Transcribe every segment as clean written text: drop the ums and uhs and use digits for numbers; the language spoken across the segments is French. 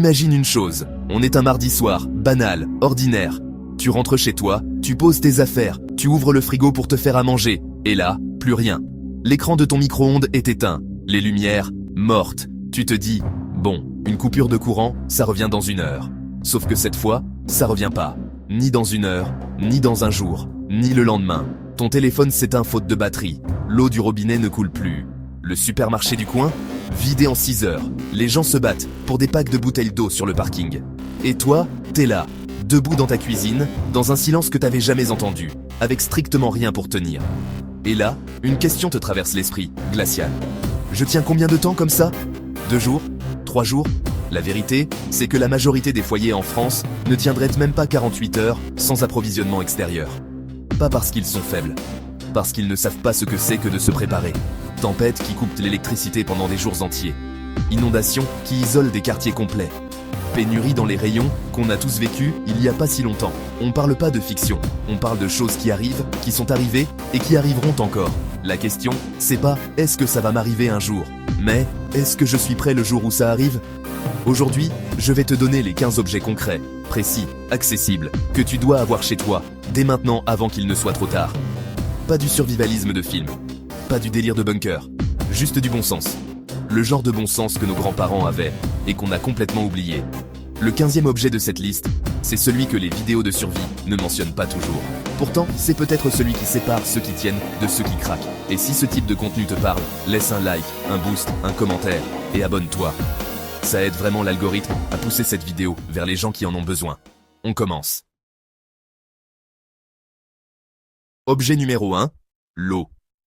Imagine une chose, on est un mardi soir, banal, ordinaire. Tu rentres chez toi, tu poses tes affaires, tu ouvres le frigo pour te faire à manger, et là, plus rien. L'écran de ton micro-ondes est éteint, les lumières, mortes. Tu te dis, bon, une coupure de courant, ça revient dans 1 heure. Sauf que cette fois, ça revient pas. Ni dans 1 heure, ni dans un jour, ni le lendemain. Ton téléphone s'éteint faute de batterie. L'eau du robinet ne coule plus. Le supermarché du coin, vidé en 6 heures. Les gens se battent pour des packs de bouteilles d'eau sur le parking. Et toi, t'es là, debout dans ta cuisine, dans un silence que t'avais jamais entendu, avec strictement rien pour tenir. Et là, une question te traverse l'esprit, glaciale. Je tiens combien de temps comme ça ? 2 jours ? 3 jours ? La vérité, c'est que la majorité des foyers en France ne tiendraient même pas 48 heures sans approvisionnement extérieur. Pas parce qu'ils sont faibles, parce qu'ils ne savent pas ce que c'est que de se préparer. Tempête qui coupe l'électricité pendant des jours entiers. Inondations qui isolent des quartiers complets. Pénurie dans les rayons qu'on a tous vécu il y a pas si longtemps. On parle pas de fiction, on parle de choses qui arrivent, qui sont arrivées et qui arriveront encore. La question, c'est pas « est-ce que ça va m'arriver un jour ?» mais « est-ce que je suis prêt le jour où ça arrive ?» Aujourd'hui, je vais te donner les 15 objets concrets, précis, accessibles, que tu dois avoir chez toi, dès maintenant avant qu'il ne soit trop tard. Pas du survivalisme de film, pas du délire de bunker, juste du bon sens. Le genre de bon sens que nos grands-parents avaient et qu'on a complètement oublié. Le 15e objet de cette liste, c'est celui que les vidéos de survie ne mentionnent pas toujours. Pourtant, c'est peut-être celui qui sépare ceux qui tiennent de ceux qui craquent. Et si ce type de contenu te parle, laisse un like, un boost, un commentaire et abonne-toi. Ça aide vraiment l'algorithme à pousser cette vidéo vers les gens qui en ont besoin. On commence. Objet numéro 1, l'eau.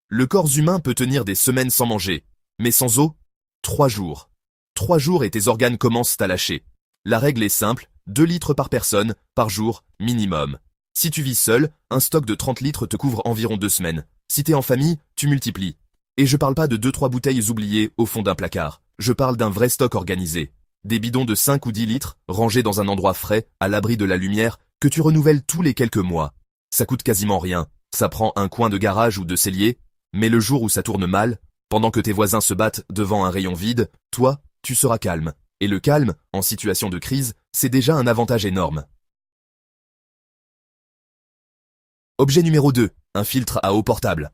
Le corps humain peut tenir des semaines sans manger, mais sans eau, 3 jours. 3 jours et tes organes commencent à lâcher. La règle est simple, 2 litres par personne, par jour, minimum. Si tu vis seul, un stock de 30 litres te couvre environ 2 semaines. Si t'es en famille, tu multiplies. Et je parle pas de 2-3 bouteilles oubliées au fond d'un placard. Je parle d'un vrai stock organisé. Des bidons de 5 ou 10 litres, rangés dans un endroit frais, à l'abri de la lumière, que tu renouvelles tous les quelques mois. Ça coûte quasiment rien. Ça prend un coin de garage ou de cellier. Mais le jour où ça tourne mal, pendant que tes voisins se battent devant un rayon vide, toi, tu seras calme. Et le calme, en situation de crise, c'est déjà un avantage énorme. Objet numéro 2, un filtre à eau portable.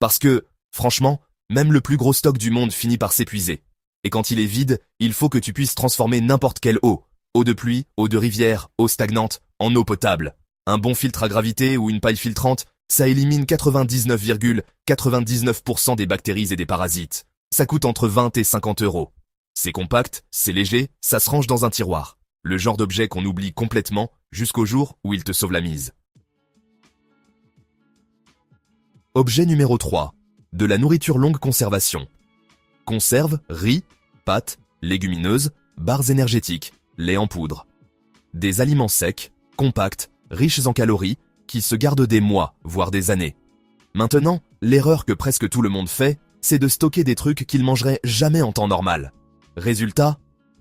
Parce que, franchement, même le plus gros stock du monde finit par s'épuiser. Et quand il est vide, il faut que tu puisses transformer n'importe quelle eau, eau de pluie, eau de rivière, eau stagnante, en eau potable. Un bon filtre à gravité ou une paille filtrante, ça élimine 99,99% des bactéries et des parasites. Ça coûte entre 20 et 50 euros. C'est compact, c'est léger, ça se range dans un tiroir. Le genre d'objet qu'on oublie complètement jusqu'au jour où il te sauve la mise. Objet numéro 3. De la nourriture longue conservation. Conserve, riz, pâtes, légumineuses, barres énergétiques, lait en poudre. Des aliments secs, compacts, riches en calories, qui se gardent des mois, voire des années. Maintenant, l'erreur que presque tout le monde fait, c'est de stocker des trucs qu'ils mangeraient jamais en temps normal. Résultat,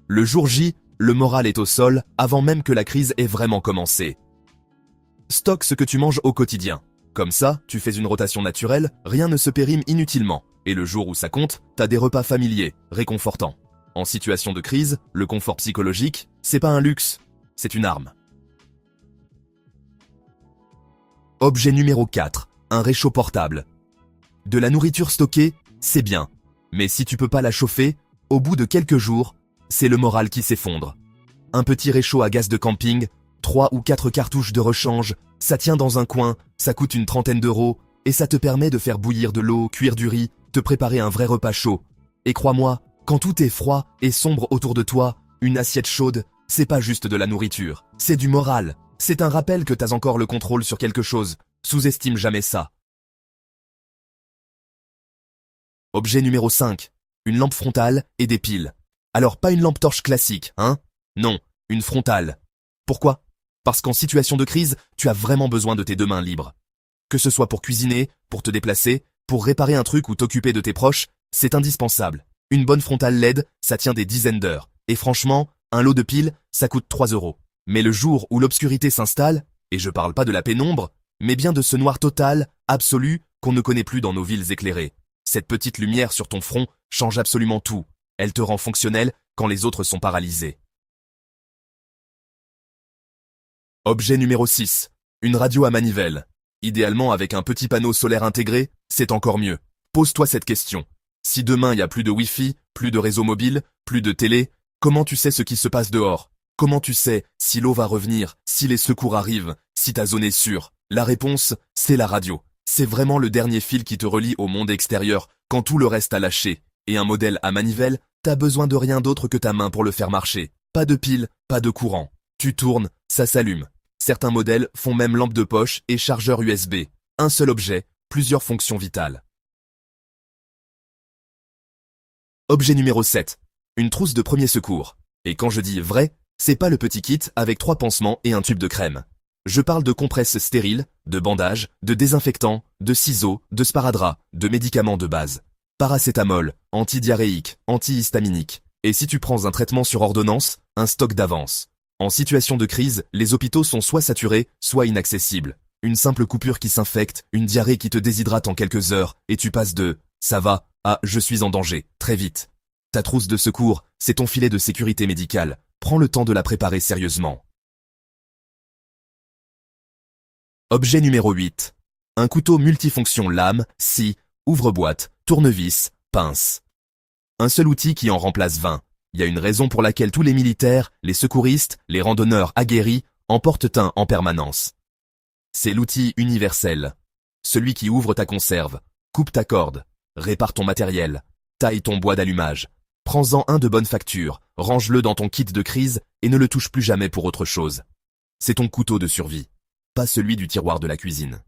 le jour J, le moral est au sol avant même que la crise ait vraiment commencé. Stocke ce que tu manges au quotidien. Comme ça, tu fais une rotation naturelle, rien ne se périme inutilement. Et le jour où ça compte, t'as des repas familiers, réconfortants. En situation de crise, le confort psychologique, c'est pas un luxe, c'est une arme. Objet numéro 4, un réchaud portable. De la nourriture stockée, c'est bien. Mais si tu peux pas la chauffer, au bout de quelques jours, c'est le moral qui s'effondre. Un petit réchaud à gaz de camping, 3 ou 4 cartouches de rechange, ça tient dans un coin, ça coûte une trentaine d'euros, et ça te permet de faire bouillir de l'eau, cuire du riz, te préparer un vrai repas chaud. Et crois-moi, quand tout est froid et sombre autour de toi, une assiette chaude, c'est pas juste de la nourriture, c'est du moral. C'est un rappel que t'as encore le contrôle sur quelque chose. Sous-estime jamais ça. Objet numéro 5. Une lampe frontale et des piles. Alors pas une lampe torche classique, hein? Non, une frontale. Pourquoi? Parce qu'en situation de crise, tu as vraiment besoin de tes 2 mains libres. Que ce soit pour cuisiner, pour te déplacer, pour réparer un truc ou t'occuper de tes proches, c'est indispensable. Une bonne frontale LED, ça tient des dizaines d'heures. Et franchement, un lot de piles, ça coûte 3 euros. Mais le jour où l'obscurité s'installe, et je parle pas de la pénombre, mais bien de ce noir total, absolu, qu'on ne connaît plus dans nos villes éclairées. Cette petite lumière sur ton front change absolument tout. Elle te rend fonctionnel quand les autres sont paralysés. Objet numéro 6. Une radio à manivelle. Idéalement avec un petit panneau solaire intégré, c'est encore mieux. Pose-toi cette question. Si demain il n'y a plus de Wi-Fi, plus de réseau mobile, plus de télé, comment tu sais ce qui se passe dehors? Comment tu sais si l'eau va revenir, si les secours arrivent, si ta zone est sûre? La réponse, c'est la radio. C'est vraiment le dernier fil qui te relie au monde extérieur quand tout le reste a lâché. Et un modèle à manivelle, t'as besoin de rien d'autre que ta main pour le faire marcher. Pas de pile, pas de courant. Tu tournes, ça s'allume. Certains modèles font même lampe de poche et chargeur USB. Un seul objet, plusieurs fonctions vitales. Objet numéro 7. Une trousse de premier secours. Et quand je dis vrai, c'est pas le petit kit avec 3 pansements et un tube de crème. Je parle de compresses stériles, de bandages, de désinfectants, de ciseaux, de sparadrap, de médicaments de base. Paracétamol, antidiarrhéique, antihistaminique. Et si tu prends un traitement sur ordonnance, un stock d'avance. En situation de crise, les hôpitaux sont soit saturés, soit inaccessibles. Une simple coupure qui s'infecte, une diarrhée qui te déshydrate en quelques heures, et tu passes de « ça va » à « je suis en danger » très vite. Ta trousse de secours, c'est ton filet de sécurité médicale. Prends le temps de la préparer sérieusement. Objet numéro 8. Un couteau multifonction lame, scie, ouvre-boîte, tournevis, pince. Un seul outil qui en remplace 20. Il y a une raison pour laquelle tous les militaires, les secouristes, les randonneurs aguerris en portent un en permanence. C'est l'outil universel. Celui qui ouvre ta conserve, coupe ta corde, répare ton matériel, taille ton bois d'allumage. Prends-en un de bonne facture, range-le dans ton kit de crise et ne le touche plus jamais pour autre chose. C'est ton couteau de survie, pas celui du tiroir de la cuisine.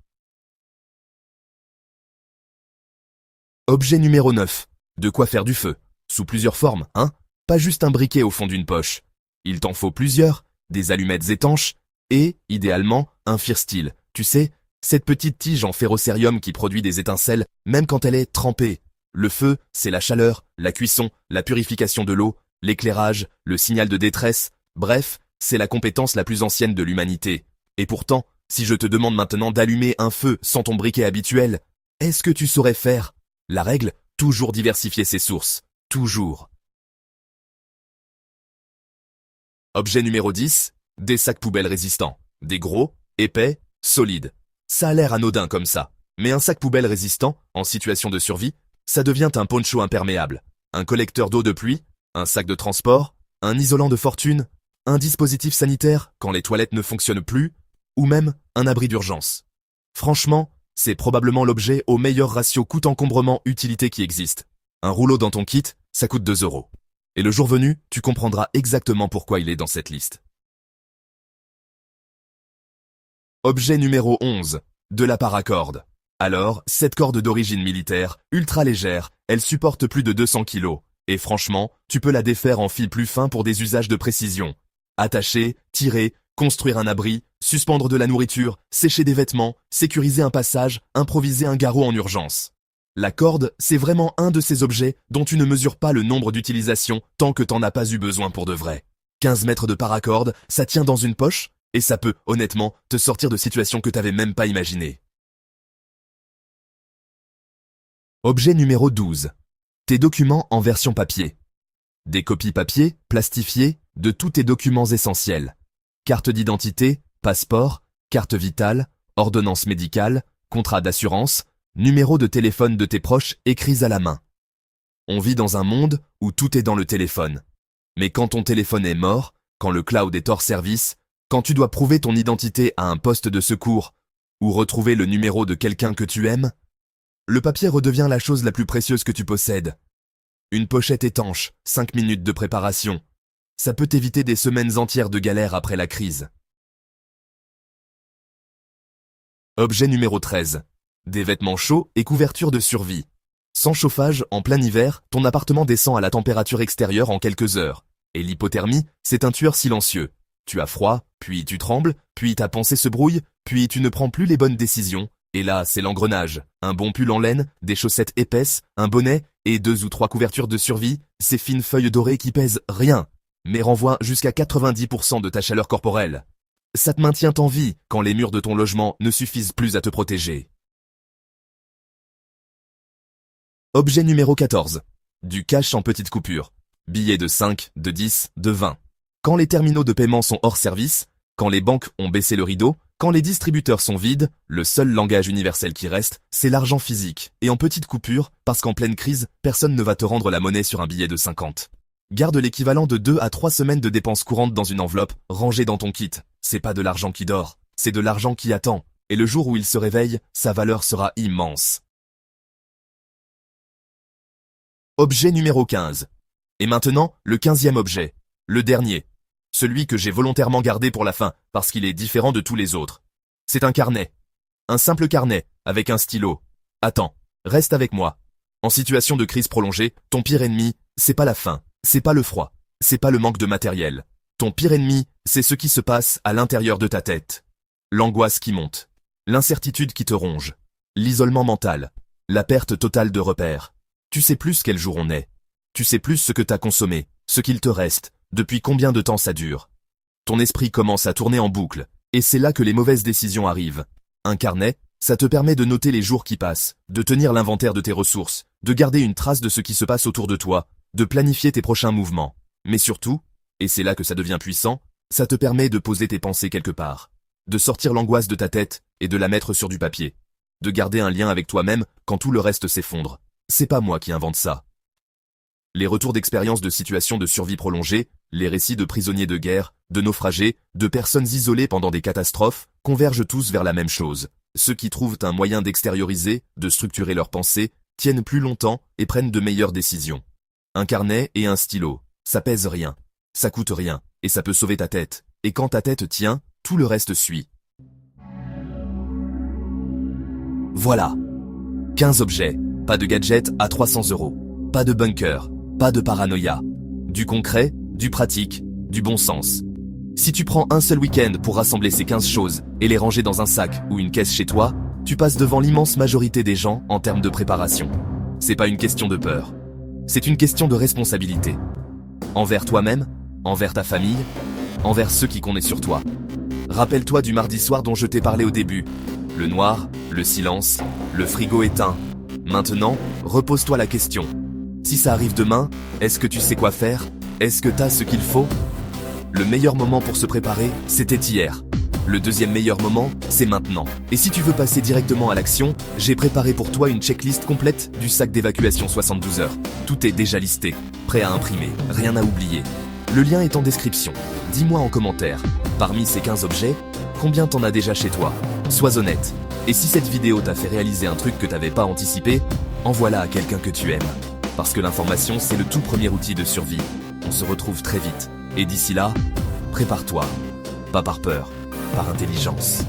Objet numéro 9. De quoi faire du feu. Sous plusieurs formes, hein? Pas juste un briquet au fond d'une poche. Il t'en faut plusieurs, des allumettes étanches et, idéalement, un firesteel. Tu sais, cette petite tige en ferrocérium qui produit des étincelles même quand elle est trempée. Le feu, c'est la chaleur, la cuisson, la purification de l'eau, l'éclairage, le signal de détresse. Bref, c'est la compétence la plus ancienne de l'humanité. Et pourtant, si je te demande maintenant d'allumer un feu sans ton briquet habituel, est-ce que tu saurais faire? La règle, toujours diversifier ses sources. Toujours. Objet numéro 10. Des sacs poubelles résistants. Des gros, épais, solides. Ça a l'air anodin comme ça. Mais un sac poubelle résistant, en situation de survie, ça devient un poncho imperméable. Un collecteur d'eau de pluie, un sac de transport, un isolant de fortune, un dispositif sanitaire quand les toilettes ne fonctionnent plus, ou même un abri d'urgence. Franchement, c'est probablement l'objet au meilleur ratio coût-encombrement-utilité qui existe. Un rouleau dans ton kit, ça coûte 2 €. Et le jour venu, tu comprendras exactement pourquoi il est dans cette liste. Objet numéro 11. De la paracorde. Alors, cette corde d'origine militaire, ultra légère, elle supporte plus de 200 kg. Et franchement, tu peux la défaire en fil plus fin pour des usages de précision. Attacher, tirer, construire un abri, suspendre de la nourriture, sécher des vêtements, sécuriser un passage, improviser un garrot en urgence. La corde, c'est vraiment un de ces objets dont tu ne mesures pas le nombre d'utilisations tant que t'en as pas eu besoin pour de vrai. 15 mètres de paracorde, ça tient dans une poche, et ça peut, honnêtement, te sortir de situations que t'avais même pas imaginées. Objet numéro 12. Tes documents en version papier. Des copies papier, plastifiées, de tous tes documents essentiels. Carte d'identité, passeport, carte vitale, ordonnance médicale, contrat d'assurance, numéro de téléphone de tes proches écrits à la main. On vit dans un monde où tout est dans le téléphone. Mais quand ton téléphone est mort, quand le cloud est hors service, quand tu dois prouver ton identité à un poste de secours ou retrouver le numéro de quelqu'un que tu aimes, le papier redevient la chose la plus précieuse que tu possèdes. Une pochette étanche, 5 minutes de préparation. Ça peut t'éviter des semaines entières de galère après la crise. Objet numéro 13. Des vêtements chauds et couvertures de survie. Sans chauffage, en plein hiver, ton appartement descend à la température extérieure en quelques heures. Et l'hypothermie, c'est un tueur silencieux. Tu as froid, puis tu trembles, puis ta pensée se brouille, puis tu ne prends plus les bonnes décisions. Et là, c'est l'engrenage. Un bon pull en laine, des chaussettes épaisses, un bonnet et 2 ou 3 couvertures de survie, ces fines feuilles dorées qui pèsent rien, mais renvoient jusqu'à 90% de ta chaleur corporelle. Ça te maintient en vie quand les murs de ton logement ne suffisent plus à te protéger. Objet numéro 14. Du cash en petites coupures. Billets de 5, de 10, de 20. Quand les terminaux de paiement sont hors service, quand les banques ont baissé le rideau, quand les distributeurs sont vides, le seul langage universel qui reste, c'est l'argent physique, et en petite coupure, parce qu'en pleine crise, personne ne va te rendre la monnaie sur un billet de 50. Garde l'équivalent de 2 à 3 semaines de dépenses courantes dans une enveloppe, rangée dans ton kit. C'est pas de l'argent qui dort, c'est de l'argent qui attend. Et le jour où il se réveille, sa valeur sera immense. Objet numéro 15. Et maintenant, le 15e objet. Le dernier. Celui que j'ai volontairement gardé pour la fin, parce qu'il est différent de tous les autres. C'est un carnet. Un simple carnet, avec un stylo. Attends, reste avec moi. En situation de crise prolongée, ton pire ennemi, c'est pas la faim, c'est pas le froid, c'est pas le manque de matériel. Ton pire ennemi, c'est ce qui se passe à l'intérieur de ta tête. L'angoisse qui monte, l'incertitude qui te ronge, l'isolement mental, la perte totale de repères. Tu sais plus quel jour on est. Tu sais plus ce que t'as consommé, ce qu'il te reste, depuis combien de temps ça dure. Ton esprit commence à tourner en boucle, et c'est là que les mauvaises décisions arrivent. Un carnet, ça te permet de noter les jours qui passent, de tenir l'inventaire de tes ressources, de garder une trace de ce qui se passe autour de toi, de planifier tes prochains mouvements. Mais surtout, et c'est là que ça devient puissant, ça te permet de poser tes pensées quelque part, de sortir l'angoisse de ta tête et de la mettre sur du papier, de garder un lien avec toi-même quand tout le reste s'effondre. C'est pas moi qui invente ça. Les retours d'expériences de situations de survie prolongée, les récits de prisonniers de guerre, de naufragés, de personnes isolées pendant des catastrophes, convergent tous vers la même chose. Ceux qui trouvent un moyen d'extérioriser, de structurer leurs pensées, tiennent plus longtemps et prennent de meilleures décisions. Un carnet et un stylo, ça pèse rien, ça coûte rien, et ça peut sauver ta tête. Et quand ta tête tient, tout le reste suit. Voilà. 15 objets, pas de gadgets à 300 €, pas de bunker, pas de paranoïa. Du concret, du pratique, du bon sens. Si tu prends un seul week-end pour rassembler ces 15 choses et les ranger dans un sac ou une caisse chez toi, tu passes devant l'immense majorité des gens en termes de préparation. C'est pas une question de peur. C'est une question de responsabilité. Envers toi-même, envers ta famille, envers ceux qui comptent sur toi. Rappelle-toi du mardi soir dont je t'ai parlé au début. Le noir, le silence, le frigo éteint. Maintenant, repose-toi la question. Si ça arrive demain, est-ce que tu sais quoi faire? Est-ce que t'as ce qu'il faut? Le meilleur moment pour se préparer, c'était hier. Le deuxième meilleur moment, c'est maintenant. Et si tu veux passer directement à l'action, j'ai préparé pour toi une checklist complète du sac d'évacuation 72 heures. Tout est déjà listé, prêt à imprimer, rien à oublier. Le lien est en description. Dis-moi en commentaire, parmi ces 15 objets, combien t'en as déjà chez toi? Sois honnête. Et si cette vidéo t'a fait réaliser un truc que t'avais pas anticipé, envoie-la à quelqu'un que tu aimes. Parce que l'information, c'est le tout premier outil de survie. On se retrouve très vite. Et d'ici là, prépare-toi. Pas par peur, par intelligence.